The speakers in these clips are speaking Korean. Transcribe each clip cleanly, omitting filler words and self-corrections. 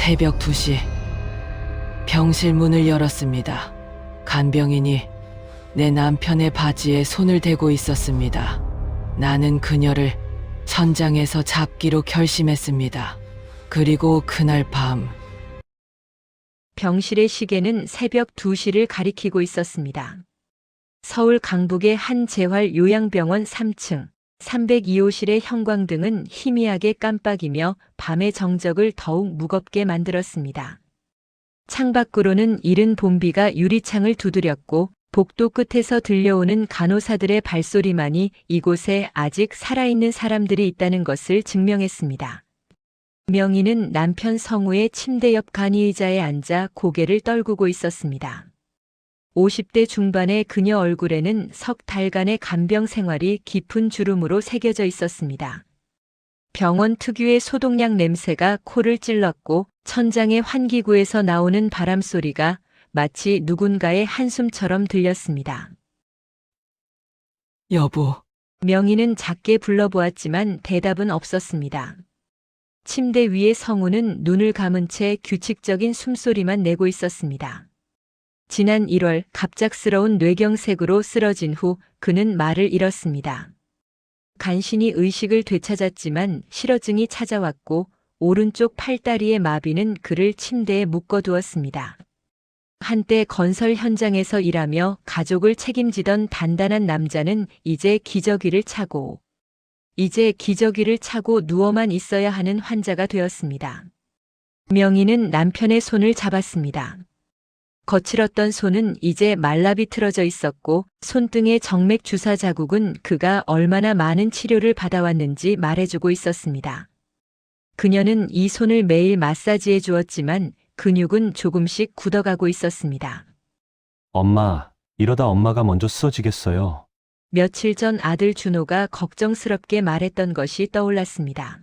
새벽 2시 병실 문을 열었습니다. 간병인이 내 남편의 바지에 손을 대고 있었습니다. 나는 그녀를 천장에서 잡기로 결심했습니다. 그리고 그날 밤 병실의 시계는 새벽 2시를 가리키고 있었습니다. 서울 강북의 한 재활 요양병원 3층 302호실의 형광등은 희미하게 깜빡이며 밤의 정적을 더욱 무겁게 만들었습니다. 창밖으로는 이른 봄비가 유리창을 두드렸고 복도 끝에서 들려오는 간호사들의 발소리만이 이곳에 아직 살아있는 사람들이 있다는 것을 증명했습니다. 명희는 남편 성우의 침대 옆 간이의자에 앉아 고개를 떨구고 있었습니다. 50대 중반의 그녀 얼굴에는 석 달간의 간병 생활이 깊은 주름으로 새겨져 있었습니다. 병원 특유의 소독약 냄새가 코를 찔렀고 천장의 환기구에서 나오는 바람 소리가 마치 누군가의 한숨처럼 들렸습니다. 여보, 명희는 작게 불러보았지만 대답은 없었습니다. 침대 위의 성우는 눈을 감은 채 규칙적인 숨소리만 내고 있었습니다. 지난 1월 갑작스러운 뇌경색으로 쓰러진 후 그는 말을 잃었습니다. 간신히 의식을 되찾았지만 실어증이 찾아왔고 오른쪽 팔다리의 마비는 그를 침대에 묶어두었습니다. 한때 건설 현장에서 일하며 가족을 책임지던 단단한 남자는 이제 기저귀를 차고 누워만 있어야 하는 환자가 되었습니다. 명희는 남편의 손을 잡았습니다. 거칠었던 손은 이제 말라비틀어져 있었고 손등의 정맥 주사 자국은 그가 얼마나 많은 치료를 받아왔는지 말해주고 있었습니다. 그녀는 이 손을 매일 마사지해 주었지만 근육은 조금씩 굳어가고 있었습니다. 엄마, 이러다 엄마가 먼저 쓰러지겠어요. 며칠 전 아들 준호가 걱정스럽게 말했던 것이 떠올랐습니다.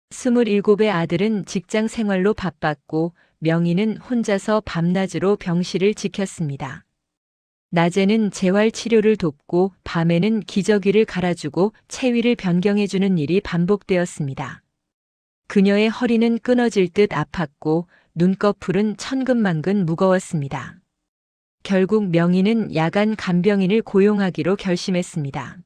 27의 아들은 직장 생활로 바빴고 명희는 혼자서 밤낮으로 병실을 지켰습니다. 낮에는 재활 치료를 돕고 밤에는 기저귀를 갈아주고 체위를 변경해주는 일이 반복되었습니다. 그녀의 허리는 끊어질 듯 아팠고 눈꺼풀은 천근만근 무거웠습니다. 결국 명희는 야간 간병인을 고용하기로 결심했습니다.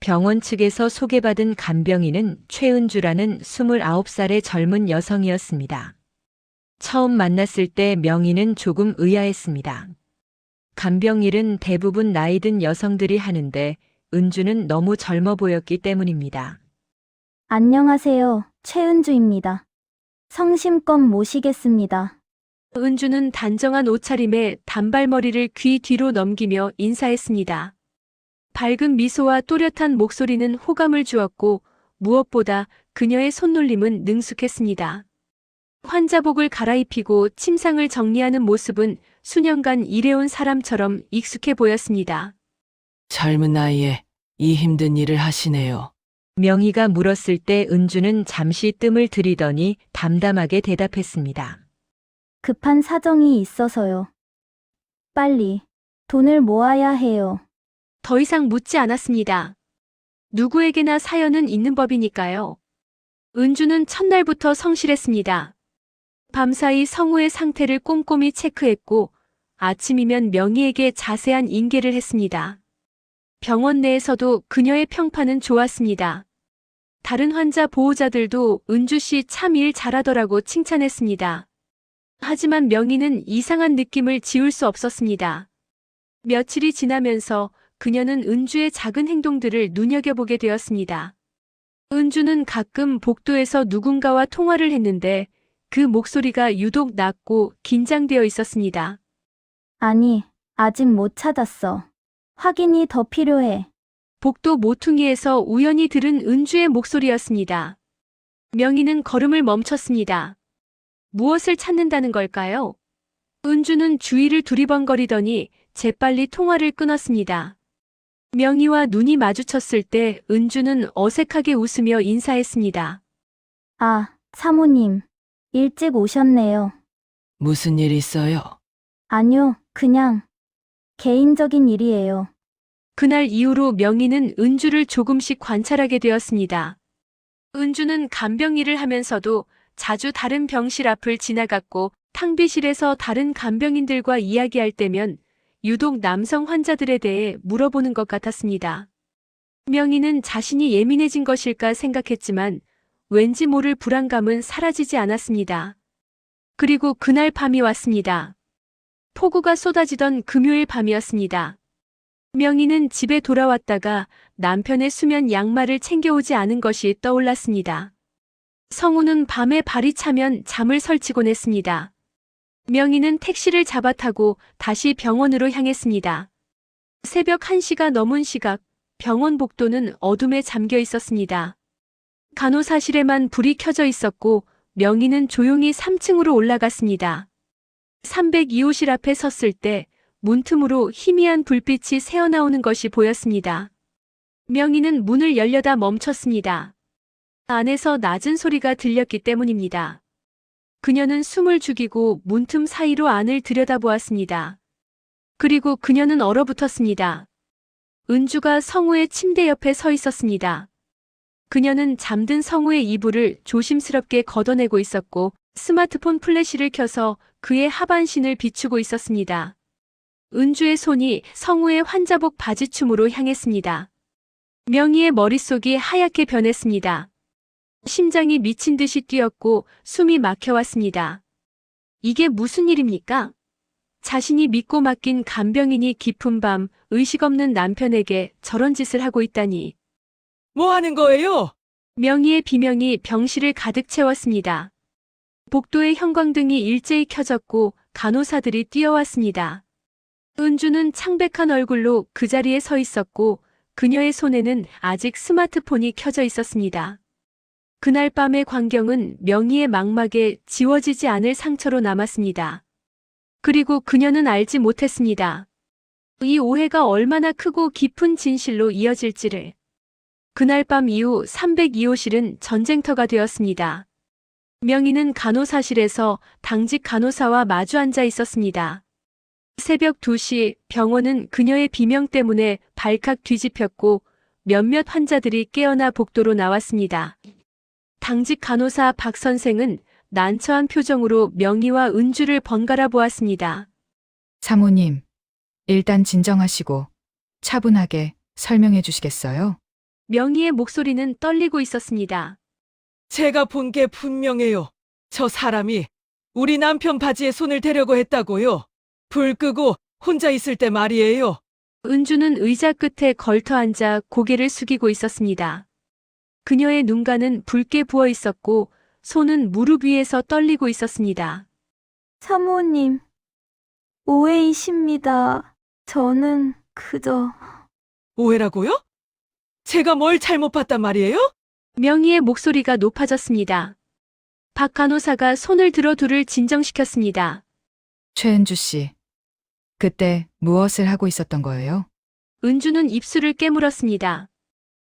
병원 측에서 소개받은 간병인은 최은주라는 29살의 젊은 여성이었습니다. 처음 만났을 때 명희는 조금 의아했습니다. 간병일은 대부분 나이 든 여성들이 하는데 은주는 너무 젊어 보였기 때문입니다. 안녕하세요. 최은주입니다. 성심껏 모시겠습니다. 은주는 단정한 옷차림에 단발머리를 귀 뒤로 넘기며 인사했습니다. 밝은 미소와 또렷한 목소리는 호감을 주었고 무엇보다 그녀의 손놀림은 능숙했습니다. 환자복을 갈아입히고 침상을 정리하는 모습은 수년간 일해온 사람처럼 익숙해 보였습니다. 젊은 나이에 이 힘든 일을 하시네요. 명희가 물었을 때 은주는 잠시 뜸을 들이더니 담담하게 대답했습니다. 급한 사정이 있어서요. 빨리 돈을 모아야 해요. 더 이상 묻지 않았습니다. 누구에게나 사연은 있는 법이니까요. 은주는 첫날부터 성실했습니다. 밤사이 성우의 상태를 꼼꼼히 체크했고 아침이면 명희에게 자세한 인계를 했습니다. 병원 내에서도 그녀의 평판은 좋았습니다. 다른 환자 보호자들도 은주 씨 참 일 잘하더라고 칭찬했습니다. 하지만 명희는 이상한 느낌을 지울 수 없었습니다. 며칠이 지나면서 그녀는 은주의 작은 행동들을 눈여겨보게 되었습니다. 은주는 가끔 복도에서 누군가와 통화를 했는데 그 목소리가 유독 낮고 긴장되어 있었습니다. 아니, 아직 못 찾았어. 확인이 더 필요해. 복도 모퉁이에서 우연히 들은 은주의 목소리였습니다. 명희는 걸음을 멈췄습니다. 무엇을 찾는다는 걸까요? 은주는 주위를 두리번거리더니 재빨리 통화를 끊었습니다. 명희와 눈이 마주쳤을 때 은주는 어색하게 웃으며 인사했습니다. 아, 사모님. 일찍 오셨네요. 무슨 일 있어요? 아니요, 그냥 개인적인 일이에요. 그날 이후로 명희는 은주를 조금씩 관찰하게 되었습니다. 은주는 간병 일을 하면서도 자주 다른 병실 앞을 지나갔고 탕비실에서 다른 간병인들과 이야기할 때면 유독 남성 환자들에 대해 물어보는 것 같았습니다. 명희는 자신이 예민해진 것일까 생각했지만 왠지 모를 불안감은 사라지지 않았습니다. 그리고 그날 밤이 왔습니다. 폭우가 쏟아지던 금요일 밤이었습니다. 명희는 집에 돌아왔다가 남편의 수면 양말을 챙겨오지 않은 것이 떠올랐습니다. 성우는 밤에 발이 차면 잠을 설치곤 했습니다. 명희는 택시를 잡아 타고 다시 병원으로 향했습니다. 새벽 1시가 넘은 시각, 병원 복도는 어둠에 잠겨 있었습니다. 간호사실에만 불이 켜져 있었고 명희는 조용히 3층으로 올라갔습니다. 302호실 앞에 섰을 때 문틈으로 희미한 불빛이 새어나오는 것이 보였습니다. 명희는 문을 열려다 멈췄습니다. 안에서 낮은 소리가 들렸기 때문입니다. 그녀는 숨을 죽이고 문틈 사이로 안을 들여다보았습니다. 그리고 그녀는 얼어붙었습니다. 은주가 성우의 침대 옆에 서 있었습니다. 그녀는 잠든 성우의 이불을 조심스럽게 걷어내고 있었고 스마트폰 플래시를 켜서 그의 하반신을 비추고 있었습니다. 은주의 손이 성우의 환자복 바지춤으로 향했습니다. 명희의 머릿속이 하얗게 변했습니다. 심장이 미친 듯이 뛰었고 숨이 막혀왔습니다. 이게 무슨 일입니까? 자신이 믿고 맡긴 간병인이 깊은 밤 의식 없는 남편에게 저런 짓을 하고 있다니. 뭐 하는 거예요? 명희의 비명이 병실을 가득 채웠습니다. 복도의 형광등이 일제히 켜졌고 간호사들이 뛰어왔습니다. 은주는 창백한 얼굴로 그 자리에 서 있었고 그녀의 손에는 아직 스마트폰이 켜져 있었습니다. 그날 밤의 광경은 명희의 망막에 지워지지 않을 상처로 남았습니다. 그리고 그녀는 알지 못했습니다. 이 오해가 얼마나 크고 깊은 진실로 이어질지를. 그날 밤 이후 302호실은 전쟁터가 되었습니다. 명희는 간호사실에서 당직 간호사와 마주 앉아 있었습니다. 새벽 2시 병원은 그녀의 비명 때문에 발칵 뒤집혔고 몇몇 환자들이 깨어나 복도로 나왔습니다. 당직 간호사 박 선생은 난처한 표정으로 명희와 은주를 번갈아 보았습니다. 사모님, 일단 진정하시고 차분하게 설명해 주시겠어요? 명희의 목소리는 떨리고 있었습니다. 제가 본 게 분명해요. 저 사람이 우리 남편 바지에 손을 대려고 했다고요. 불 끄고 혼자 있을 때 말이에요. 은주는 의자 끝에 걸터 앉아 고개를 숙이고 있었습니다. 그녀의 눈가는 붉게 부어 있었고 손은 무릎 위에서 떨리고 있었습니다. 사모님, 오해이십니다. 저는 그저... 오해라고요? 제가 뭘 잘못 봤단 말이에요? 명희의 목소리가 높아졌습니다. 박 간호사가 손을 들어 둘을 진정시켰습니다. 최은주 씨, 그때 무엇을 하고 있었던 거예요? 은주는 입술을 깨물었습니다.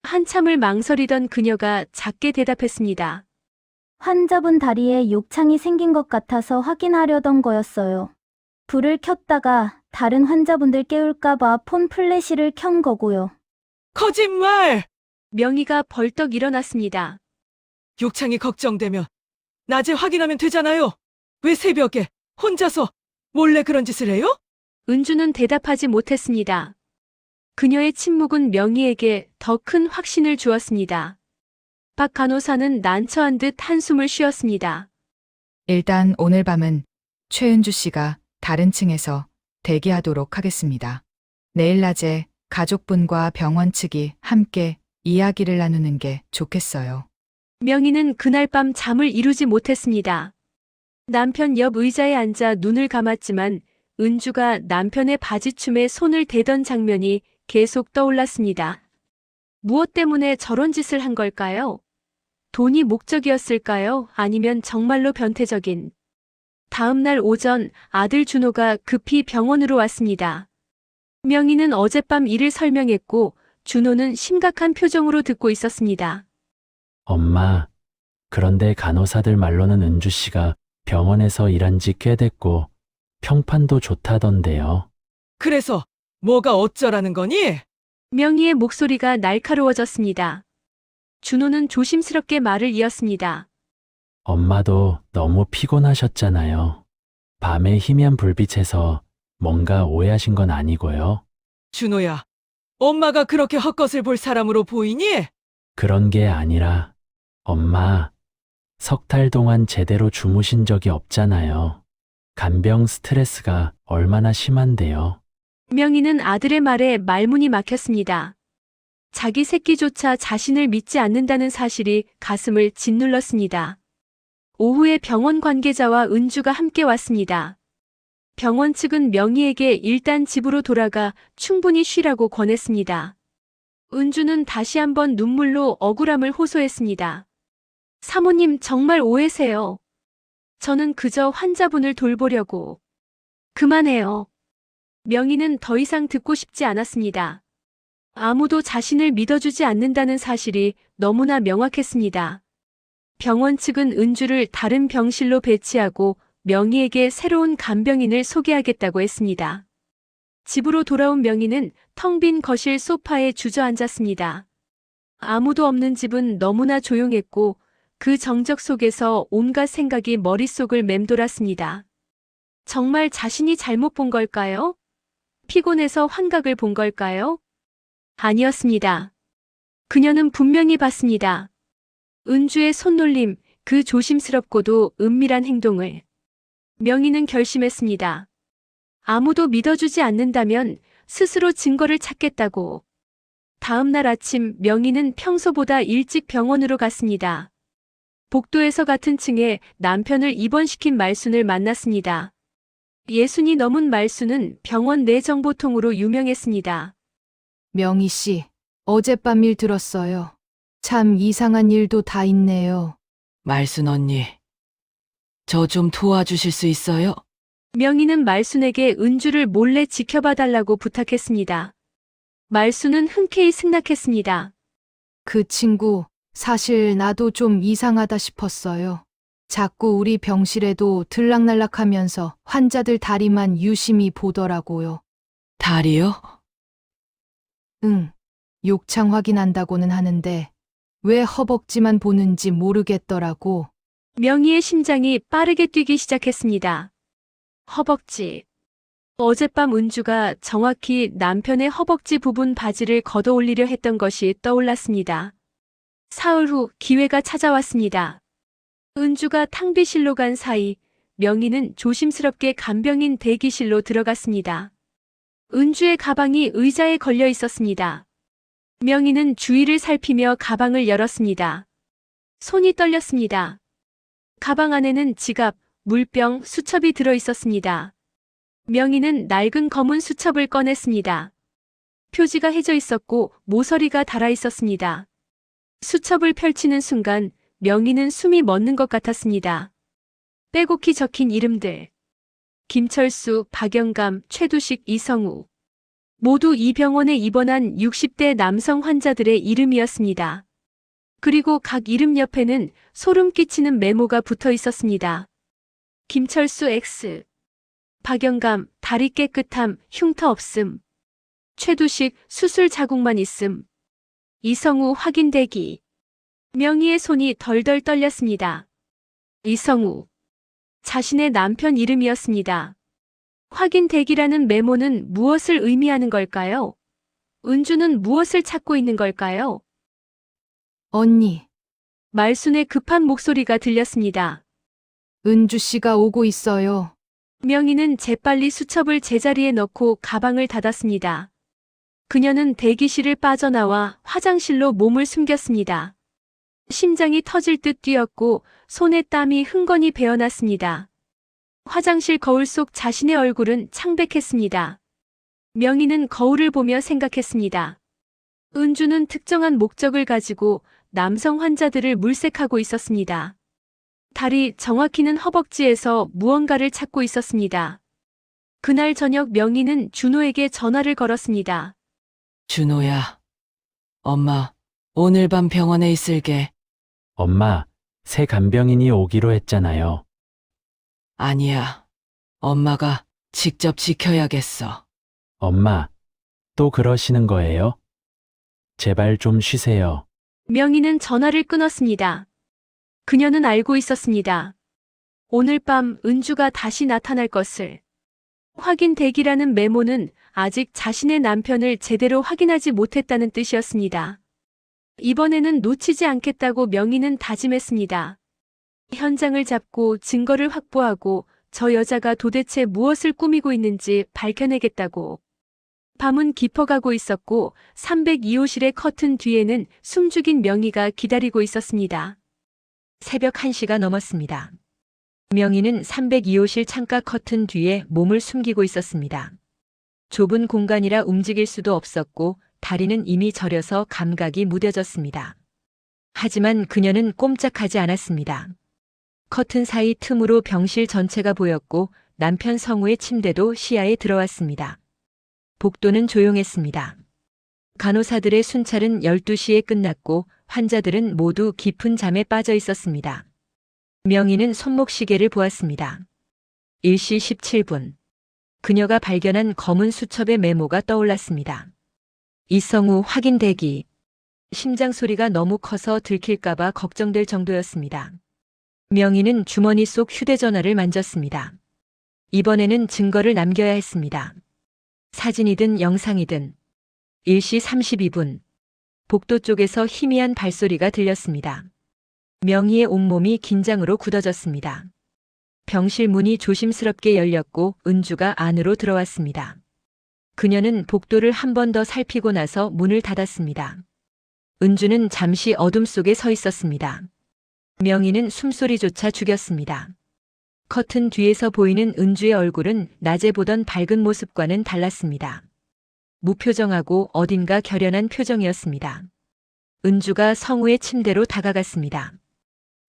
한참을 망설이던 그녀가 작게 대답했습니다. 환자분 다리에 욕창이 생긴 것 같아서 확인하려던 거였어요. 불을 켰다가 다른 환자분들 깨울까봐 폰 플래시를 켠 거고요. 거짓말! 명희가 벌떡 일어났습니다. 욕창이 걱정되면 낮에 확인하면 되잖아요. 왜 새벽에 혼자서 몰래 그런 짓을 해요? 은주는 대답하지 못했습니다. 그녀의 침묵은 명희에게 더 큰 확신을 주었습니다. 박 간호사는 난처한 듯 한숨을 쉬었습니다. 일단 오늘 밤은 최은주 씨가 다른 층에서 대기하도록 하겠습니다. 내일 낮에 가족분과 병원 측이 함께 이야기를 나누는 게 좋겠어요. 명희는 그날 밤 잠을 이루지 못했습니다. 남편 옆 의자에 앉아 눈을 감았지만 은주가 남편의 바지춤에 손을 대던 장면이 계속 떠올랐습니다. 무엇 때문에 저런 짓을 한 걸까요? 돈이 목적이었을까요? 아니면 정말로 변태적인. 다음 날 오전 아들 준호가 급히 병원으로 왔습니다. 명희는 어젯밤 일을 설명했고 준호는 심각한 표정으로 듣고 있었습니다. 엄마, 그런데 간호사들 말로는 은주 씨가 병원에서 일한 지 꽤 됐고 평판도 좋다던데요. 그래서 뭐가 어쩌라는 거니? 명희의 목소리가 날카로워졌습니다. 준호는 조심스럽게 말을 이었습니다. 엄마도 너무 피곤하셨잖아요. 밤에 희미한 불빛에서 뭔가 오해하신 건 아니고요. 준호야, 엄마가 그렇게 헛것을 볼 사람으로 보이니? 그런 게 아니라, 엄마, 석 달 동안 제대로 주무신 적이 없잖아요. 간병 스트레스가 얼마나 심한데요. 명희는 아들의 말에 말문이 막혔습니다. 자기 새끼조차 자신을 믿지 않는다는 사실이 가슴을 짓눌렀습니다. 오후에 병원 관계자와 은주가 함께 왔습니다. 병원 측은 명희에게 일단 집으로 돌아가 충분히 쉬라고 권했습니다. 은주는 다시 한번 눈물로 억울함을 호소했습니다. 사모님 정말 오해세요. 저는 그저 환자분을 돌보려고. 그만해요. 명희는 더 이상 듣고 싶지 않았습니다. 아무도 자신을 믿어주지 않는다는 사실이 너무나 명확했습니다. 병원 측은 은주를 다른 병실로 배치하고 명희에게 새로운 간병인을 소개하겠다고 했습니다. 집으로 돌아온 명희는 텅 빈 거실 소파에 주저앉았습니다. 아무도 없는 집은 너무나 조용했고 그 정적 속에서 온갖 생각이 머릿속을 맴돌았습니다. 정말 자신이 잘못 본 걸까요? 피곤해서 환각을 본 걸까요? 아니었습니다. 그녀는 분명히 봤습니다. 은주의 손놀림, 그 조심스럽고도 은밀한 행동을. 명희는 결심했습니다. 아무도 믿어주지 않는다면 스스로 증거를 찾겠다고. 다음 날 아침 명희는 평소보다 일찍 병원으로 갔습니다. 복도에서 같은 층에 남편을 입원시킨 말순을 만났습니다. 60이 넘은 말순은 병원 내 정보통으로 유명했습니다. 명희 씨, 어젯밤 일 들었어요. 참 이상한 일도 다 있네요. 말순 언니, 저 좀 도와주실 수 있어요? 명희는 말순에게 은주를 몰래 지켜봐 달라고 부탁했습니다. 말순은 흔쾌히 승낙했습니다. 그 친구, 사실 나도 좀 이상하다 싶었어요. 자꾸 우리 병실에도 들락날락하면서 환자들 다리만 유심히 보더라고요. 다리요? 응, 욕창 확인한다고는 하는데 왜 허벅지만 보는지 모르겠더라고. 명희의 심장이 빠르게 뛰기 시작했습니다. 허벅지. 어젯밤 은주가 정확히 남편의 허벅지 부분 바지를 걷어 올리려 했던 것이 떠올랐습니다. 사흘 후 기회가 찾아왔습니다. 은주가 탕비실로 간 사이 명희는 조심스럽게 간병인 대기실로 들어갔습니다. 은주의 가방이 의자에 걸려 있었습니다. 명희는 주위를 살피며 가방을 열었습니다. 손이 떨렸습니다. 가방 안에는 지갑, 물병, 수첩이 들어 있었습니다. 명희는 낡은 검은 수첩을 꺼냈습니다. 표지가 해져 있었고 모서리가 달아 있었습니다. 수첩을 펼치는 순간 명희는 숨이 멎는 것 같았습니다. 빼곡히 적힌 이름들. 김철수, 박영감, 최두식, 이성우. 모두 이 병원에 입원한 60대 남성 환자들의 이름이었습니다. 그리고 각 이름 옆에는 소름 끼치는 메모가 붙어 있었습니다. 김철수 X. 박영감, 다리 깨끗함, 흉터 없음. 최두식, 수술 자국만 있음. 이성우 확인 대기. 명희의 손이 덜덜 떨렸습니다. 이성우. 자신의 남편 이름이었습니다. 확인 대기라는 메모는 무엇을 의미하는 걸까요? 은주는 무엇을 찾고 있는 걸까요? 언니, 말순의 급한 목소리가 들렸습니다. 은주 씨가 오고 있어요. 명희는 재빨리 수첩을 제자리에 넣고 가방을 닫았습니다. 그녀는 대기실을 빠져나와 화장실로 몸을 숨겼습니다. 심장이 터질 듯 뛰었고 손에 땀이 흥건히 배어났습니다. 화장실 거울 속 자신의 얼굴은 창백했습니다. 명희는 거울을 보며 생각했습니다. 은주는 특정한 목적을 가지고 남성 환자들을 물색하고 있었습니다. 다리, 정확히는 허벅지에서 무언가를 찾고 있었습니다. 그날 저녁 명희는 준호에게 전화를 걸었습니다. 준호야, 엄마, 오늘 밤 병원에 있을게. 엄마, 새 간병인이 오기로 했잖아요. 아니야, 엄마가 직접 지켜야겠어. 엄마, 또 그러시는 거예요? 제발 좀 쉬세요. 명희는 전화를 끊었습니다. 그녀는 알고 있었습니다. 오늘 밤 은주가 다시 나타날 것을. 확인 대기라는 메모는 아직 자신의 남편을 제대로 확인하지 못했다는 뜻이었습니다. 이번에는 놓치지 않겠다고 명희는 다짐했습니다. 현장을 잡고 증거를 확보하고 저 여자가 도대체 무엇을 꾸미고 있는지 밝혀내겠다고. 밤은 깊어가고 있었고 302호실의 커튼 뒤에는 숨죽인 명희가 기다리고 있었습니다. 새벽 1시가 넘었습니다. 명희는 302호실 창가 커튼 뒤에 몸을 숨기고 있었습니다. 좁은 공간이라 움직일 수도 없었고 다리는 이미 저려서 감각이 무뎌졌습니다. 하지만 그녀는 꼼짝하지 않았습니다. 커튼 사이 틈으로 병실 전체가 보였고 남편 성우의 침대도 시야에 들어왔습니다. 복도는 조용했습니다. 간호사들의 순찰은 12시에 끝났고 환자들은 모두 깊은 잠에 빠져 있었습니다. 명희는 손목시계를 보았습니다. 1시 17분. 그녀가 발견한 검은 수첩의 메모가 떠올랐습니다. 이성우 확인 대기. 심장 소리가 너무 커서 들킬까봐 걱정될 정도였습니다. 명희는 주머니 속 휴대전화를 만졌습니다. 이번에는 증거를 남겨야 했습니다. 사진이든 영상이든. 1시 32분. 복도 쪽에서 희미한 발소리가 들렸습니다. 명희의 온몸이 긴장으로 굳어졌습니다. 병실 문이 조심스럽게 열렸고 은주가 안으로 들어왔습니다. 그녀는 복도를 한 번 더 살피고 나서 문을 닫았습니다. 은주는 잠시 어둠 속에 서 있었습니다. 명희는 숨소리조차 죽였습니다. 커튼 뒤에서 보이는 은주의 얼굴은 낮에 보던 밝은 모습과는 달랐습니다. 무표정하고 어딘가 결연한 표정이었습니다. 은주가 성우의 침대로 다가갔습니다.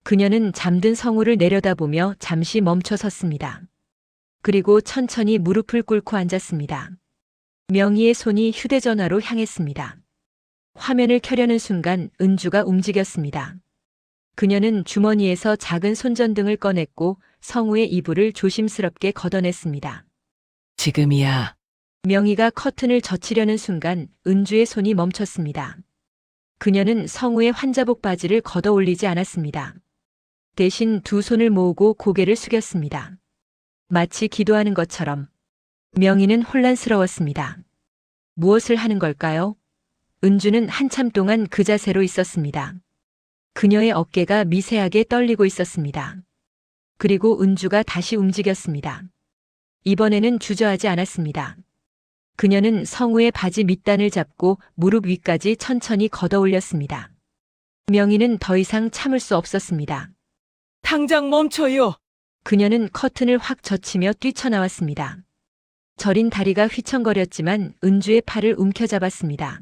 그녀는 잠든 성우를 내려다보며 잠시 멈춰 섰습니다. 그리고 천천히 무릎을 꿇고 앉았습니다. 명희의 손이 휴대전화로 향했습니다. 화면을 켜려는 순간 은주가 움직였습니다. 그녀는 주머니에서 작은 손전등을 꺼냈고 성우의 이불을 조심스럽게 걷어냈습니다. 지금이야. 명희가 커튼을 젖히려는 순간 은주의 손이 멈췄습니다. 그녀는 성우의 환자복 바지를 걷어 올리지 않았습니다. 대신 두 손을 모으고 고개를 숙였습니다. 마치 기도하는 것처럼. 명희는 혼란스러웠습니다. 무엇을 하는 걸까요? 은주는 한참 동안 그 자세로 있었습니다. 그녀의 어깨가 미세하게 떨리고 있었습니다. 그리고 은주가 다시 움직였습니다. 이번에는 주저하지 않았습니다. 그녀는 성우의 바지 밑단을 잡고 무릎 위까지 천천히 걷어 올렸습니다. 명희는 더 이상 참을 수 없었습니다. 당장 멈춰요. 그녀는 커튼을 확 젖히며 뛰쳐나왔습니다. 저린 다리가 휘청거렸지만 은주의 팔을 움켜잡았습니다.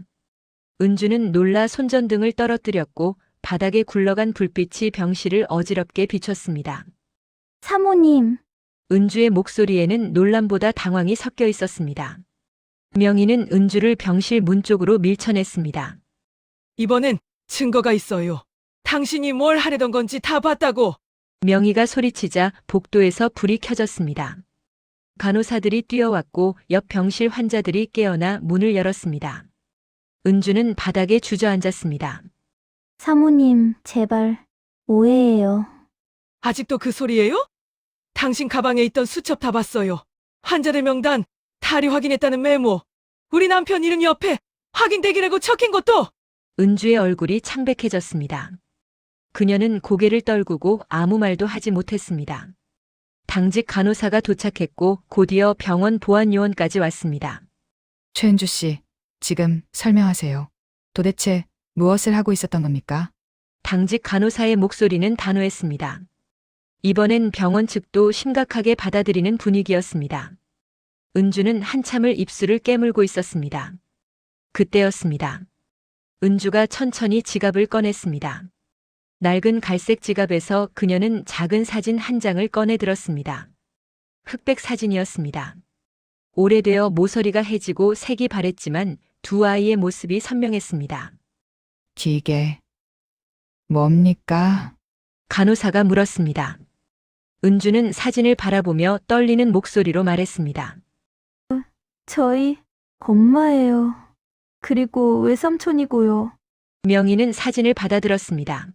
은주는 놀라 손전등을 떨어뜨렸고 바닥에 굴러간 불빛이 병실을 어지럽게 비췄습니다. 사모님, 은주의 목소리에는 놀람보다 당황이 섞여 있었습니다. 명희는 은주를 병실 문 쪽으로 밀쳐냈습니다. 이번엔 증거가 있어요. 당신이 뭘 하려던 건지 다 봤다고. 명희가 소리치자 복도에서 불이 켜졌습니다. 간호사들이 뛰어왔고 옆 병실 환자들이 깨어나 문을 열었습니다. 은주는 바닥에 주저앉았습니다. 사모님, 제발, 오해예요. 아직도 그 소리예요? 당신 가방에 있던 수첩 다 봤어요. 환자들 명단, 다리 확인했다는 메모. 우리 남편 이름 옆에 확인 대기라고 적힌 것도. 은주의 얼굴이 창백해졌습니다. 그녀는 고개를 떨구고 아무 말도 하지 못했습니다. 당직 간호사가 도착했고 곧이어 병원 보안요원까지 왔습니다. 최은주 씨, 지금 설명하세요. 도대체 무엇을 하고 있었던 겁니까? 당직 간호사의 목소리는 단호했습니다. 이번엔 병원 측도 심각하게 받아들이는 분위기였습니다. 은주는 한참을 입술을 깨물고 있었습니다. 그때였습니다. 은주가 천천히 지갑을 꺼냈습니다. 낡은 갈색 지갑에서 그녀는 작은 사진 한 장을 꺼내 들었습니다. 흑백 사진이었습니다. 오래되어 모서리가 해지고 색이 바랬지만 두 아이의 모습이 선명했습니다. 이게 뭡니까? 간호사가 물었습니다. 은주는 사진을 바라보며 떨리는 목소리로 말했습니다. 저희 엄마예요. 그리고 외삼촌이고요. 명희는 사진을 받아들었습니다.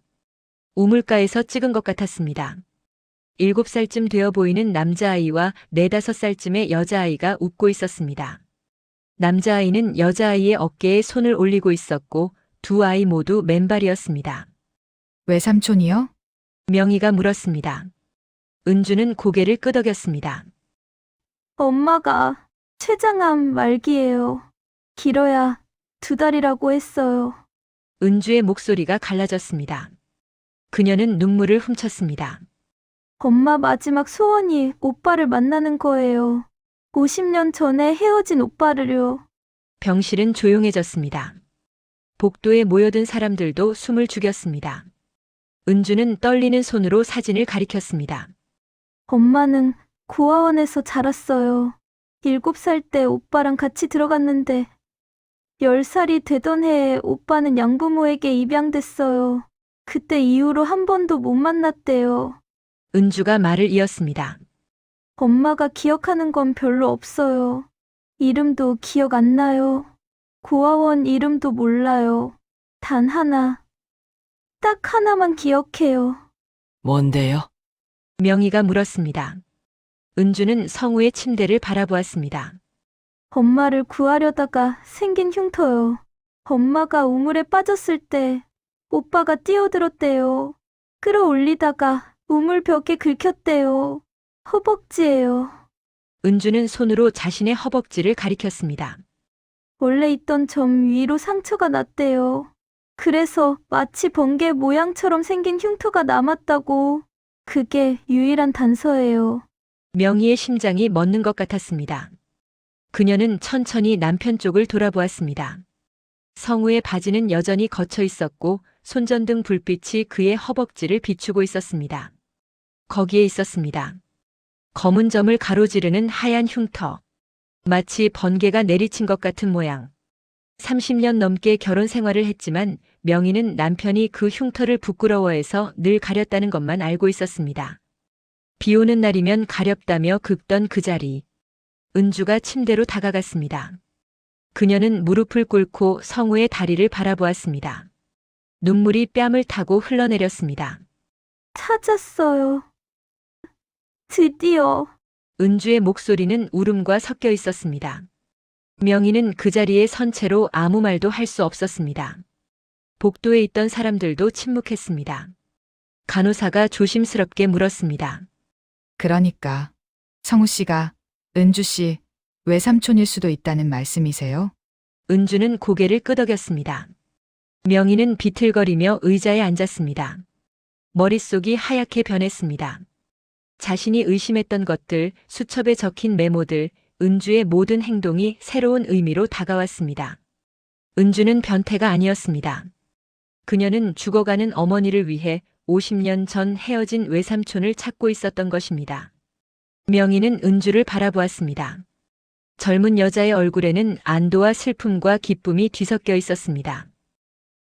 우물가에서 찍은 것 같았습니다. 7살쯤 되어 보이는 남자아이와 4, 5살쯤의 여자아이가 웃고 있었습니다. 남자아이는 여자아이의 어깨에 손을 올리고 있었고 두 아이 모두 맨발이었습니다. 외삼촌이요? 명희가 물었습니다. 은주는 고개를 끄덕였습니다. 엄마가 췌장암 말기예요. 길어야 2달이라고 했어요. 은주의 목소리가 갈라졌습니다. 그녀는 눈물을 훔쳤습니다. 엄마 마지막 소원이 오빠를 만나는 거예요. 50년 전에 헤어진 오빠를요. 병실은 조용해졌습니다. 복도에 모여든 사람들도 숨을 죽였습니다. 은주는 떨리는 손으로 사진을 가리켰습니다. 엄마는 고아원에서 자랐어요. 7살 때 오빠랑 같이 들어갔는데 10살이 되던 해에 오빠는 양부모에게 입양됐어요. 그때 이후로 한 번도 못 만났대요. 은주가 말을 이었습니다. 엄마가 기억하는 건 별로 없어요. 이름도 기억 안 나요. 고아원 이름도 몰라요. 단 하나, 딱 하나만 기억해요. 뭔데요? 명희가 물었습니다. 은주는 성우의 침대를 바라보았습니다. 엄마를 구하려다가 생긴 흉터요. 엄마가 우물에 빠졌을 때 오빠가 뛰어들었대요. 끌어올리다가 우물 벽에 긁혔대요. 허벅지예요. 은주는 손으로 자신의 허벅지를 가리켰습니다. 원래 있던 점 위로 상처가 났대요. 그래서 마치 번개 모양처럼 생긴 흉터가 남았다고. 그게 유일한 단서예요. 명희의 심장이 멎는 것 같았습니다. 그녀는 천천히 남편 쪽을 돌아보았습니다. 성우의 바지는 여전히 걷혀 있었고 손전등 불빛이 그의 허벅지를 비추고 있었습니다. 거기에 있었습니다. 검은 점을 가로지르는 하얀 흉터. 마치 번개가 내리친 것 같은 모양. 30년 넘게 결혼 생활을 했지만 명희는 남편이 그 흉터를 부끄러워해서 늘 가렸다는 것만 알고 있었습니다. 비 오는 날이면 가렵다며 긁던 그 자리. 은주가 침대로 다가갔습니다. 그녀는 무릎을 꿇고 성우의 다리를 바라보았습니다. 눈물이 뺨을 타고 흘러내렸습니다. 찾았어요. 드디어. 은주의 목소리는 울음과 섞여 있었습니다. 명희는 그 자리에 선 채로 아무 말도 할 수 없었습니다. 복도에 있던 사람들도 침묵했습니다. 간호사가 조심스럽게 물었습니다. 그러니까 성우 씨가 은주 씨 외삼촌일 수도 있다는 말씀이세요? 은주는 고개를 끄덕였습니다. 명희는 비틀거리며 의자에 앉았습니다. 머릿속이 하얗게 변했습니다. 자신이 의심했던 것들, 수첩에 적힌 메모들, 은주의 모든 행동이 새로운 의미로 다가왔습니다. 은주는 변태가 아니었습니다. 그녀는 죽어가는 어머니를 위해 50년 전 헤어진 외삼촌을 찾고 있었던 것입니다. 명희는 은주를 바라보았습니다. 젊은 여자의 얼굴에는 안도와 슬픔과 기쁨이 뒤섞여 있었습니다.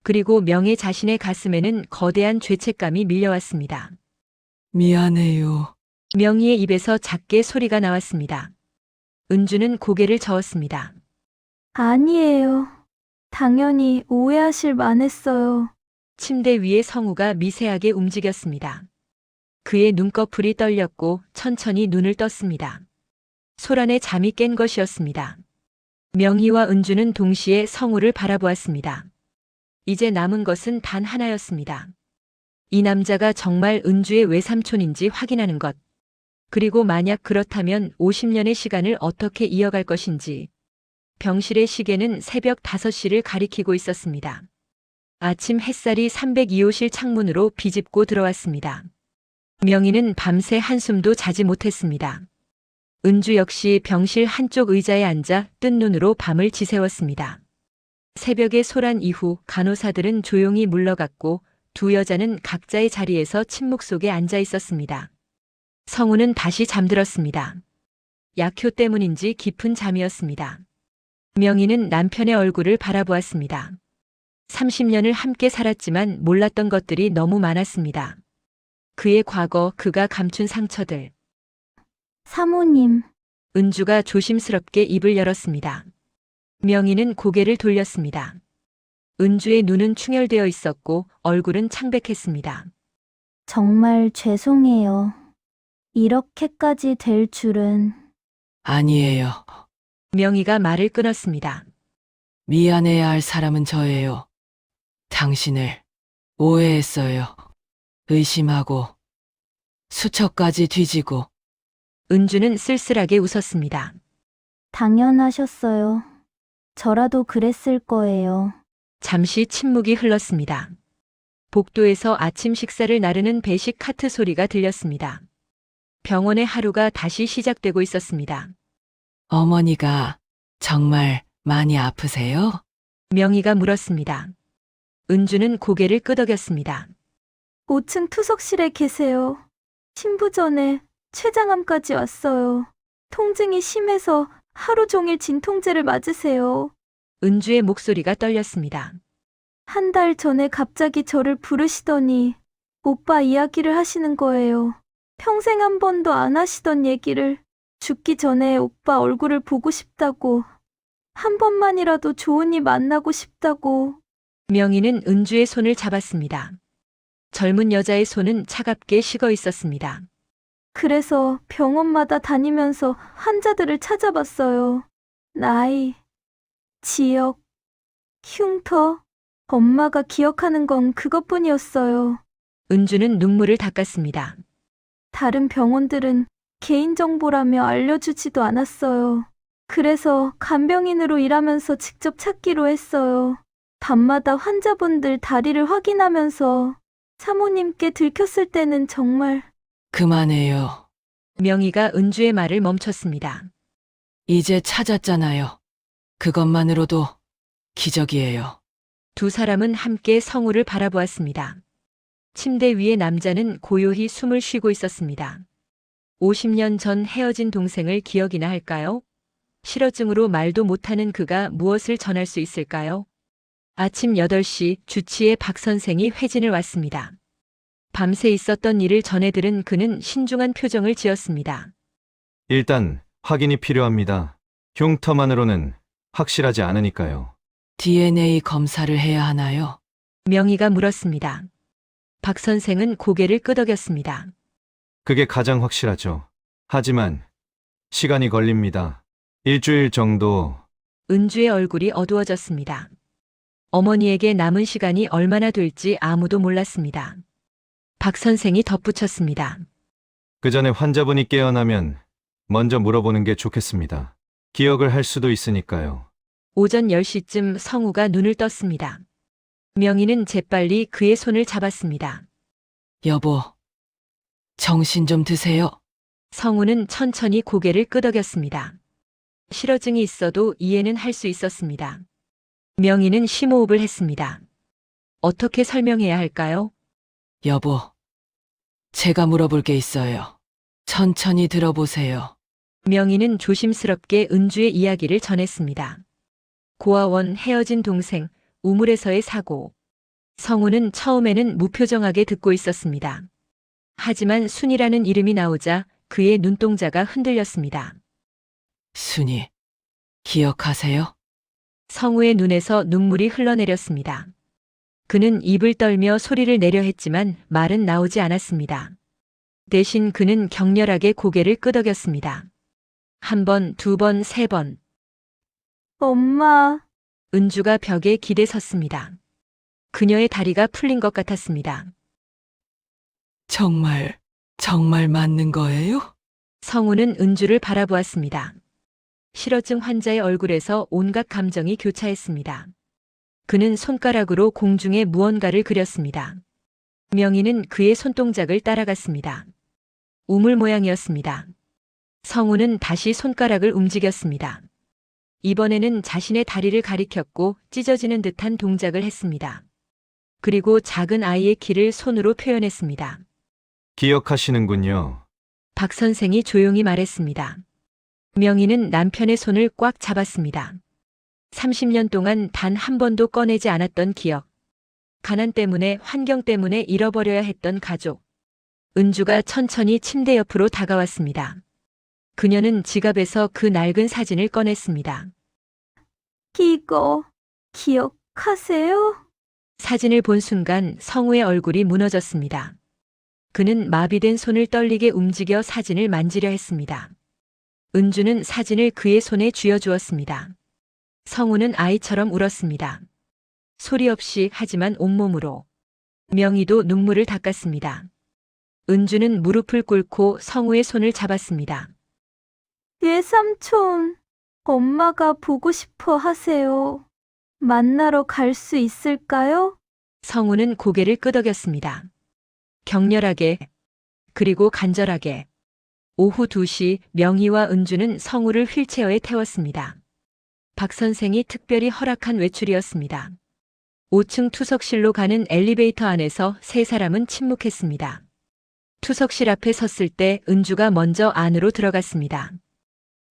그리고 명희 자신의 가슴에는 거대한 죄책감이 밀려왔습니다. 미안해요. 명희의 입에서 작게 소리가 나왔습니다. 은주는 고개를 저었습니다. 아니에요. 당연히 오해하실 만했어요. 침대 위에 성우가 미세하게 움직였습니다. 그의 눈꺼풀이 떨렸고 천천히 눈을 떴습니다. 소란에 잠이 깬 것이었습니다. 명희와 은주는 동시에 성우를 바라보았습니다. 이제 남은 것은 단 하나였습니다. 이 남자가 정말 은주의 외삼촌인지 확인하는 것. 그리고 만약 그렇다면 50년의 시간을 어떻게 이어갈 것인지. 병실의 시계는 새벽 5시를 가리키고 있었습니다. 아침 햇살이 302호실 창문으로 비집고 들어왔습니다. 명희는 밤새 한숨도 자지 못했습니다. 은주 역시 병실 한쪽 의자에 앉아 뜬 눈으로 밤을 지새웠습니다. 새벽의 소란 이후 간호사들은 조용히 물러갔고 두 여자는 각자의 자리에서 침묵 속에 앉아 있었습니다. 성우는 다시 잠들었습니다. 약효 때문인지 깊은 잠이었습니다. 명희는 남편의 얼굴을 바라보았습니다. 30년을 함께 살았지만 몰랐던 것들이 너무 많았습니다. 그의 과거, 그가 감춘 상처들. 사모님, 은주가 조심스럽게 입을 열었습니다. 명희는 고개를 돌렸습니다. 은주의 눈은 충혈되어 있었고 얼굴은 창백했습니다. 정말 죄송해요. 이렇게까지 될 줄은. 아니에요. 명희가 말을 끊었습니다. 미안해야 할 사람은 저예요. 당신을 오해했어요. 의심하고 수첩까지 뒤지고. 은주는 쓸쓸하게 웃었습니다. 당연하셨어요. 저라도 그랬을 거예요. 잠시 침묵이 흘렀습니다. 복도에서 아침 식사를 나르는 배식 카트 소리가 들렸습니다. 병원의 하루가 다시 시작되고 있었습니다. 어머니가 정말 많이 아프세요? 명희가 물었습니다. 은주는 고개를 끄덕였습니다. 5층 투석실에 계세요. 신부 전에 췌장암까지 왔어요. 통증이 심해서 하루 종일 진통제를 맞으세요. 은주의 목소리가 떨렸습니다. 한 달 전에 갑자기 저를 부르시더니 오빠 이야기를 하시는 거예요. 평생 한 번도 안 하시던 얘기를 죽기 전에 오빠 얼굴을 보고 싶다고, 한 번만이라도 좋으니 만나고 싶다고. 명희는 은주의 손을 잡았습니다. 젊은 여자의 손은 차갑게 식어 있었습니다. 그래서 병원마다 다니면서 환자들을 찾아봤어요. 나이, 지역, 흉터. 엄마가 기억하는 건 그것뿐이었어요. 은주는 눈물을 닦았습니다. 다른 병원들은 개인정보라며 알려주지도 않았어요. 그래서 간병인으로 일하면서 직접 찾기로 했어요. 밤마다 환자분들 다리를 확인하면서 사모님께 들켰을 때는 정말. 그만해요. 명희가 은주의 말을 멈췄습니다. 이제 찾았잖아요. 그것만으로도 기적이에요. 두 사람은 함께 성우를 바라보았습니다. 침대 위에 남자는 고요히 숨을 쉬고 있었습니다. 50년 전 헤어진 동생을 기억이나 할까요? 실어증으로 말도 못하는 그가 무엇을 전할 수 있을까요? 아침 8시 주치의 박 선생이 회진을 왔습니다. 밤새 있었던 일을 전해 들은 그는 신중한 표정을 지었습니다. 일단 확인이 필요합니다. 흉터만으로는 확실하지 않으니까요. DNA 검사를 해야 하나요? 명희가 물었습니다. 박 선생은 고개를 끄덕였습니다. 그게 가장 확실하죠. 하지만 시간이 걸립니다. 일주일 정도. 은주의 얼굴이 어두워졌습니다. 어머니에게 남은 시간이 얼마나 될지 아무도 몰랐습니다. 박 선생이 덧붙였습니다. 그 전에 환자분이 깨어나면 먼저 물어보는 게 좋겠습니다. 기억을 할 수도 있으니까요. 오전 10시쯤 성우가 눈을 떴습니다. 명희는 재빨리 그의 손을 잡았습니다. 여보, 정신 좀 드세요. 성우는 천천히 고개를 끄덕였습니다. 실어증이 있어도 이해는 할 수 있었습니다. 명희는 심호흡을 했습니다. 어떻게 설명해야 할까요? 여보, 제가 물어볼 게 있어요. 천천히 들어보세요. 명희는 조심스럽게 은주의 이야기를 전했습니다. 고아원 헤어진 동생, 우물에서의 사고. 성우는 처음에는 무표정하게 듣고 있었습니다. 하지만 순이라는 이름이 나오자 그의 눈동자가 흔들렸습니다. 순이, 기억하세요? 성우의 눈에서 눈물이 흘러내렸습니다. 그는 입을 떨며 소리를 내려 했지만 말은 나오지 않았습니다. 대신 그는 격렬하게 고개를 끄덕였습니다. 한 번, 두 번, 세 번. 엄마, 은주가 벽에 기대 섰습니다. 그녀의 다리가 풀린 것 같았습니다. 정말 맞는 거예요? 성우는 은주를 바라보았습니다. 실어증 환자의 얼굴에서 온갖 감정이 교차했습니다. 그는 손가락으로 공중에 무언가를 그렸습니다. 명희는 그의 손동작을 따라갔습니다. 우물 모양이었습니다. 성우는 다시 손가락을 움직였습니다. 이번에는 자신의 다리를 가리켰고 찢어지는 듯한 동작을 했습니다. 그리고 작은 아이의 키를 손으로 표현했습니다. 기억하시는군요. 박 선생이 조용히 말했습니다. 명희는 남편의 손을 꽉 잡았습니다. 30년 동안 단 한 번도 꺼내지 않았던 기억. 가난 때문에, 환경 때문에 잃어버려야 했던 가족. 은주가 천천히 침대 옆으로 다가왔습니다. 그녀는 지갑에서 그 낡은 사진을 꺼냈습니다. 이거 기억하세요? 사진을 본 순간 성우의 얼굴이 무너졌습니다. 그는 마비된 손을 떨리게 움직여 사진을 만지려 했습니다. 은주는 사진을 그의 손에 쥐어주었습니다. 성우는 아이처럼 울었습니다. 소리 없이 하지만 온몸으로. 명희도 눈물을 닦았습니다. 은주는 무릎을 꿇고 성우의 손을 잡았습니다. 예삼촌, 엄마가 보고 싶어 하세요. 만나러 갈 수 있을까요? 성우는 고개를 끄덕였습니다. 격렬하게, 그리고 간절하게. 오후 2시 명희와 은주는 성우를 휠체어에 태웠습니다. 박 선생이 특별히 허락한 외출이었습니다. 5층 투석실로 가는 엘리베이터 안에서 세 사람은 침묵했습니다. 투석실 앞에 섰을 때 은주가 먼저 안으로 들어갔습니다.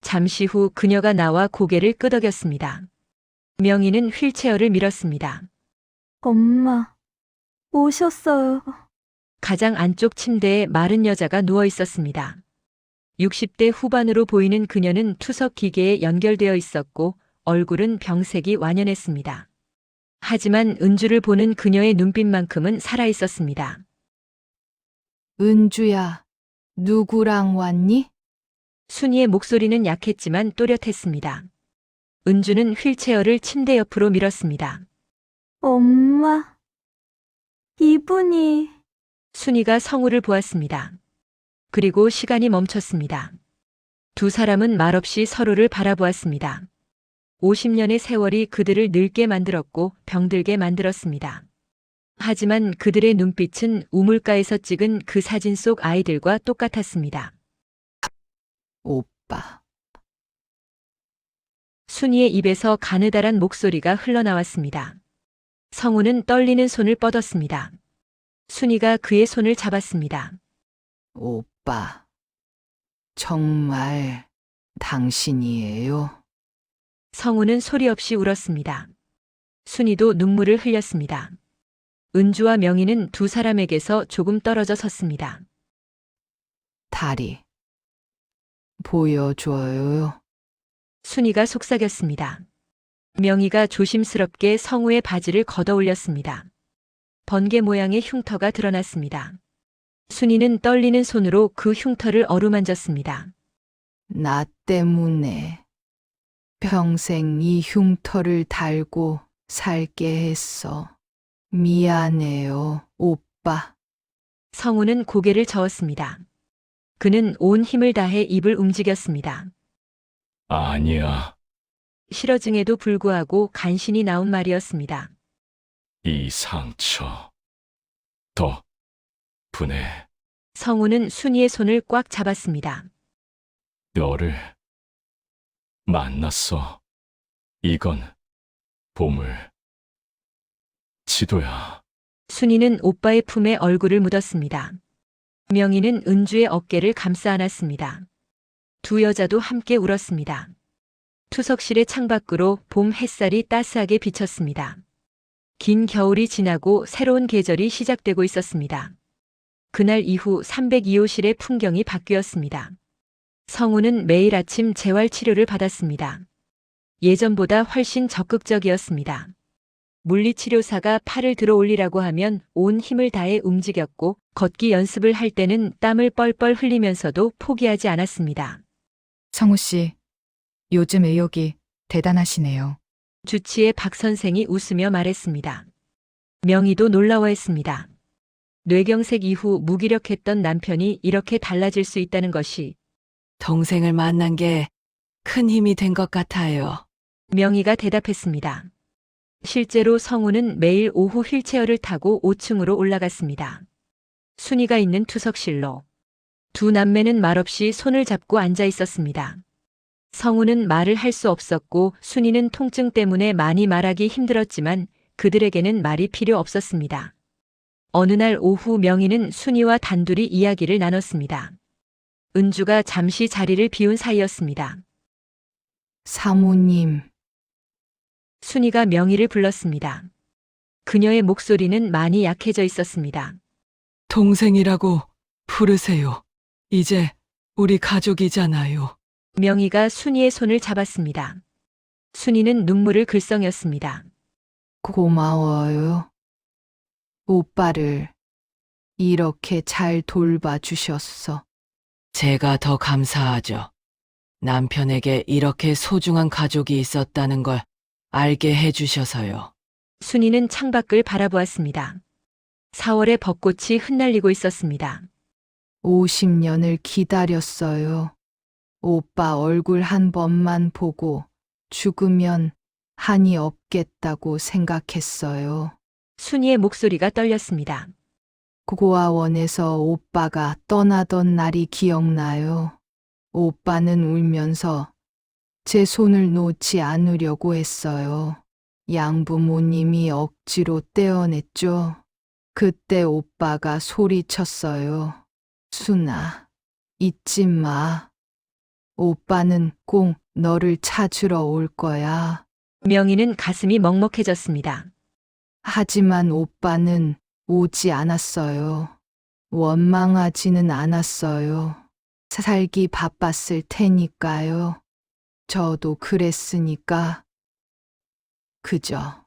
잠시 후 그녀가 나와 고개를 끄덕였습니다. 명희는 휠체어를 밀었습니다. 엄마, 오셨어요. 가장 안쪽 침대에 마른 여자가 누워 있었습니다. 60대 후반으로 보이는 그녀는 투석 기계에 연결되어 있었고 얼굴은 병색이 완연했습니다. 하지만 은주를 보는 그녀의 눈빛만큼은 살아 있었습니다. 은주야, 누구랑 왔니? 순이의 목소리는 약했지만 또렷했습니다. 은주는 휠체어를 침대 옆으로 밀었습니다. 엄마, 이분이 순이가 성우를 보았습니다. 그리고 시간이 멈췄습니다. 두 사람은 말없이 서로를 바라보았습니다. 50년의 세월이 그들을 늙게 만들었고 병들게 만들었습니다. 하지만 그들의 눈빛은 우물가에서 찍은 그 사진 속 아이들과 똑같았습니다. 오빠. 순이의 입에서 가느다란 목소리가 흘러나왔습니다. 성우는 떨리는 손을 뻗었습니다. 순이가 그의 손을 잡았습니다. 오빠. 정말 당신이에요? 성우는 소리 없이 울었습니다. 순이도 눈물을 흘렸습니다. 은주와 명희는 두 사람에게서 조금 떨어져 섰습니다. 다리. 보여줘요. 순이가 속삭였습니다. 명희가 조심스럽게 성우의 바지를 걷어 올렸습니다. 번개 모양의 흉터가 드러났습니다. 순이는 떨리는 손으로 그 흉터를 어루만졌습니다. 나 때문에 평생 이 흉터를 달고 살게 했어. 미안해요, 오빠. 성우는 고개를 저었습니다. 그는 온 힘을 다해 입을 움직였습니다. 아니야. 실어증에도 불구하고 간신히 나온 말이었습니다. 이 상처. 더 분해. 성우는 순이의 손을 꽉 잡았습니다. 너를 만났어. 이건 보물. 지도야. 순이는 오빠의 품에 얼굴을 묻었습니다. 명희는 은주의 어깨를 감싸 안았습니다. 두 여자도 함께 울었습니다. 투석실의 창밖으로 봄 햇살이 따스하게 비쳤습니다. 긴 겨울이 지나고 새로운 계절이 시작되고 있었습니다. 그날 이후 302호실의 풍경이 바뀌었습니다. 성우는 매일 아침 재활 치료를 받았습니다. 예전보다 훨씬 적극적이었습니다. 물리치료사가 팔을 들어 올리라고 하면 온 힘을 다해 움직였고 걷기 연습을 할 때는 땀을 뻘뻘 흘리면서도 포기하지 않았습니다. 성우 씨, 요즘 의욕이 대단하시네요. 주치의 박 선생이 웃으며 말했습니다. 명희도 놀라워했습니다. 뇌경색 이후 무기력했던 남편이 이렇게 달라질 수 있다는 것이 동생을 만난 게 큰 힘이 된 것 같아요. 명희가 대답했습니다. 실제로 성우는 매일 오후 휠체어를 타고 5층으로 올라갔습니다. 순이가 있는 투석실로. 두 남매는 말없이 손을 잡고 앉아 있었습니다. 성우는 말을 할 수 없었고 순이는 통증 때문에 많이 말하기 힘들었지만 그들에게는 말이 필요 없었습니다. 어느 날 오후 명희는 순이와 단둘이 이야기를 나눴습니다. 은주가 잠시 자리를 비운 사이였습니다. 사모님. 순이가 명희를 불렀습니다. 그녀의 목소리는 많이 약해져 있었습니다. 동생이라고 부르세요. 이제 우리 가족이잖아요. 명희가 순이의 손을 잡았습니다. 순이는 눈물을 글썽였습니다. 고마워요. 오빠를 이렇게 잘 돌봐주셨어. 제가 더 감사하죠. 남편에게 이렇게 소중한 가족이 있었다는 걸 알게 해주셔서요. 순이는 창밖을 바라보았습니다. 4월의 벚꽃이 흩날리고 있었습니다. 50년을 기다렸어요. 오빠 얼굴 한 번만 보고 죽으면 한이 없겠다고 생각했어요. 순이의 목소리가 떨렸습니다. 고아원에서 오빠가 떠나던 날이 기억나요. 오빠는 울면서 제 손을 놓지 않으려고 했어요. 양부모님이 억지로 떼어냈죠. 그때 오빠가 소리쳤어요. 순아, 잊지 마. 오빠는 꼭 너를 찾으러 올 거야. 명희는 가슴이 먹먹해졌습니다. 하지만 오빠는 오지 않았어요. 원망하지는 않았어요. 살기 바빴을 테니까요. 저도 그랬으니까. 그저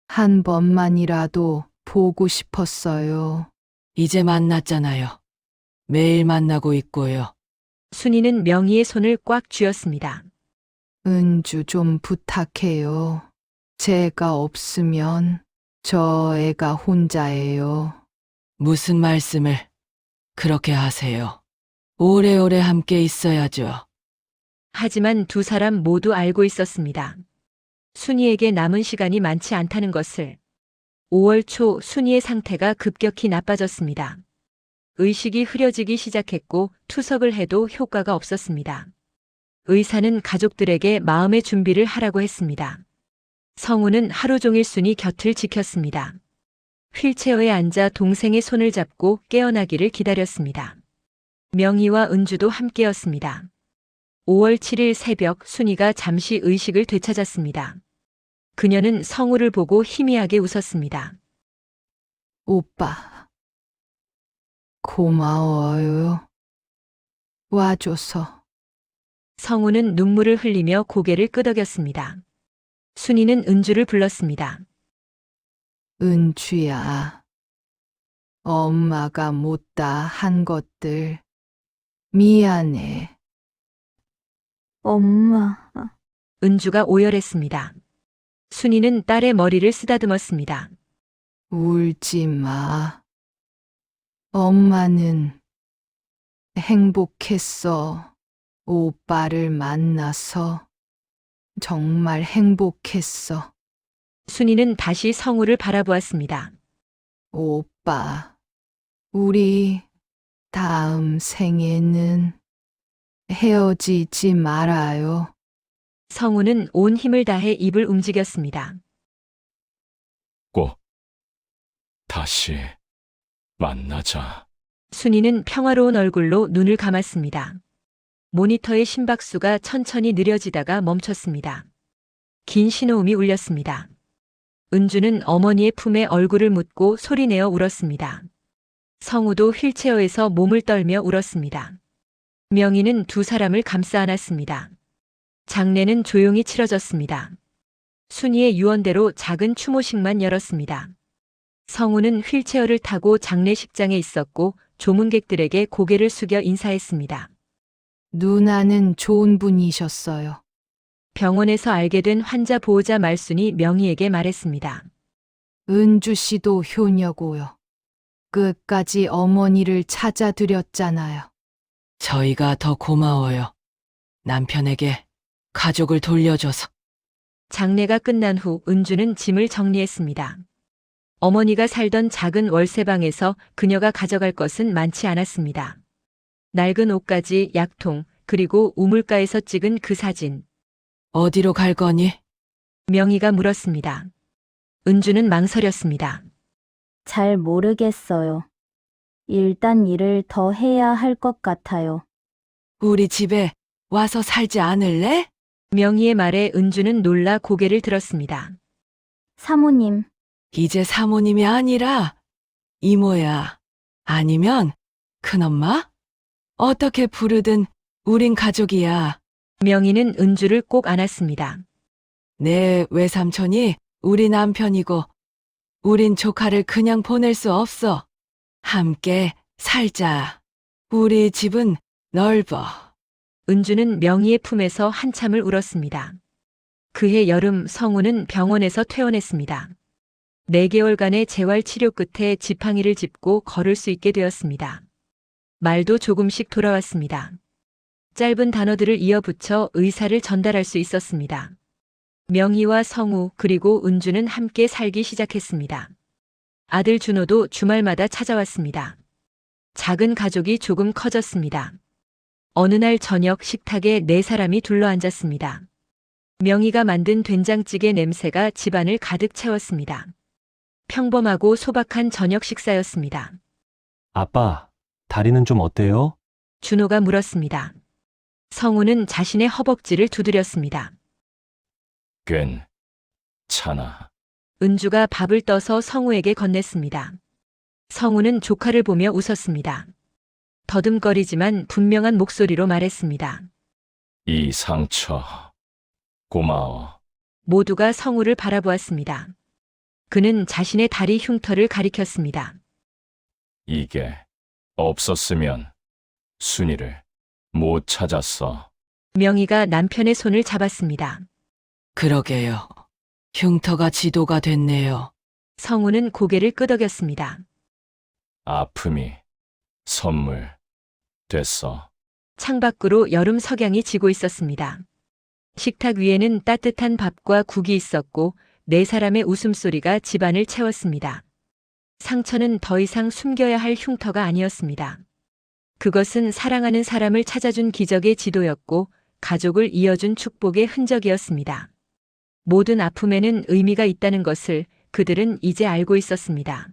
한 번만이라도 보고 싶었어요. 이제 만났잖아요. 매일 만나고 있고요. 순이는 명희의 손을 꽉 쥐었습니다. 은주 좀 부탁해요. 제가 없으면 저 애가 혼자예요. 무슨 말씀을 그렇게 하세요. 오래오래 함께 있어야죠. 하지만 두 사람 모두 알고 있었습니다. 순이에게 남은 시간이 많지 않다는 것을. 5월 초 순이의 상태가 급격히 나빠졌습니다. 의식이 흐려지기 시작했고 투석을 해도 효과가 없었습니다. 의사는 가족들에게 마음의 준비를 하라고 했습니다. 성우는 하루 종일 순이 곁을 지켰습니다. 휠체어에 앉아 동생의 손을 잡고 깨어나기를 기다렸습니다. 명희와 은주도 함께였습니다. 5월 7일 새벽 순이가 잠시 의식을 되찾았습니다. 그녀는 성우를 보고 희미하게 웃었습니다. 오빠, 고마워요. 와줘서. 성우는 눈물을 흘리며 고개를 끄덕였습니다. 순이는 은주를 불렀습니다. 은주야, 엄마가 못다 한 것들 미안해. 엄마, 은주가 오열했습니다. 순이는 딸의 머리를 쓰다듬었습니다. 울지 마. 엄마는 행복했어. 오빠를 만나서 정말 행복했어. 순이는 다시 성우를 바라보았습니다. 오빠, 우리 다음 생에는 헤어지지 말아요. 성우는 온 힘을 다해 입을 움직였습니다. 꼭 다시 만나자. 순이는 평화로운 얼굴로 눈을 감았습니다. 모니터의 심박수가 천천히 느려지다가 멈췄습니다. 긴 신호음이 울렸습니다. 은주는 어머니의 품에 얼굴을 묻고 소리내어 울었습니다. 성우도 휠체어에서 몸을 떨며 울었습니다. 명희는 두 사람을 감싸 안았습니다. 장례는 조용히 치러졌습니다. 순이의 유언대로 작은 추모식만 열었습니다. 성우는 휠체어를 타고 장례식장에 있었고 조문객들에게 고개를 숙여 인사했습니다. 누나는 좋은 분이셨어요. 병원에서 알게 된 환자 보호자 말순이 명희에게 말했습니다. 은주 씨도 효녀고요. 끝까지 어머니를 찾아드렸잖아요. 저희가 더 고마워요. 남편에게 가족을 돌려줘서. 장례가 끝난 후 은주는 짐을 정리했습니다. 어머니가 살던 작은 월세방에서 그녀가 가져갈 것은 많지 않았습니다. 낡은 옷가지, 약통, 그리고 우물가에서 찍은 그 사진. 어디로 갈 거니? 명희가 물었습니다. 은주는 망설였습니다. 잘 모르겠어요. 일단 일을 더 해야 할 것 같아요. 우리 집에 와서 살지 않을래? 명희의 말에 은주는 놀라 고개를 들었습니다. 사모님, 이제 사모님이 아니라 이모야. 아니면 큰엄마? 어떻게 부르든 우린 가족이야. 명희는 은주를 꼭 안았습니다. 내 외삼촌이 우리 남편이고 우린 조카를 그냥 보낼 수 없어. 함께 살자. 우리 집은 넓어. 은주는 명희의 품에서 한참을 울었습니다. 그해 여름 성우는 병원에서 퇴원했습니다. 4개월간의 재활 치료 끝에 지팡이를 짚고 걸을 수 있게 되었습니다. 말도 조금씩 돌아왔습니다. 짧은 단어들을 이어붙여 의사를 전달할 수 있었습니다. 명희와 성우 그리고 은주는 함께 살기 시작했습니다. 아들 준호도 주말마다 찾아왔습니다. 작은 가족이 조금 커졌습니다. 어느 날 저녁 식탁에 4사람이 둘러앉았습니다. 명희가 만든 된장찌개 냄새가 집안을 가득 채웠습니다. 평범하고 소박한 저녁 식사였습니다. 아빠, 다리는 좀 어때요? 준호가 물었습니다. 성우는 자신의 허벅지를 두드렸습니다. 괜찮아. 은주가 밥을 떠서 성우에게 건넸습니다. 성우는 조카를 보며 웃었습니다. 더듬거리지만 분명한 목소리로 말했습니다. 이 상처 고마워. 모두가 성우를 바라보았습니다. 그는 자신의 다리 흉터를 가리켰습니다. 이게 없었으면 순이를 못 찾았어. 명희가 남편의 손을 잡았습니다. 그러게요. 흉터가 지도가 됐네요. 성우는 고개를 끄덕였습니다. 아픔이 선물 됐어. 창밖으로 여름 석양이 지고 있었습니다. 식탁 위에는 따뜻한 밥과 국이 있었고 4사람의 웃음소리가 집안을 채웠습니다. 상처는 더 이상 숨겨야 할 흉터가 아니었습니다. 그것은 사랑하는 사람을 찾아준 기적의 지도였고 가족을 이어준 축복의 흔적이었습니다. 모든 아픔에는 의미가 있다는 것을 그들은 이제 알고 있었습니다.